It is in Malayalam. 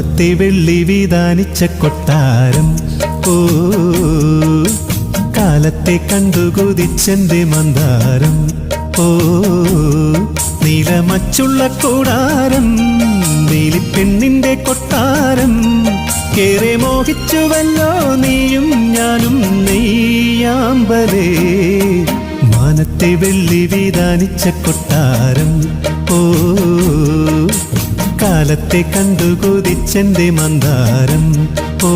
മാനത്തെ വെള്ളി വിധാനിച്ച കൊട്ടാരം ഓ കാലത്തെ കണ്ടു കൊതിച്ചെന്റെ മന്ദാരം ഓ നീലമച്ചുള്ള കൂടാരം നീലിപ്പെണ്ണിന്റെ കൊട്ടാരം കേറെ മോഹിച്ചുവല്ലോ നീയും ഞാനും നെയ്യാമ്പലേ മാനത്തെ വെള്ളി വിധാനിച്ച കൊട്ടാരം ഓ കാലത്തെ കണ്ടു കൊതിച്ചെന്റെ മന്ദാരം ഓ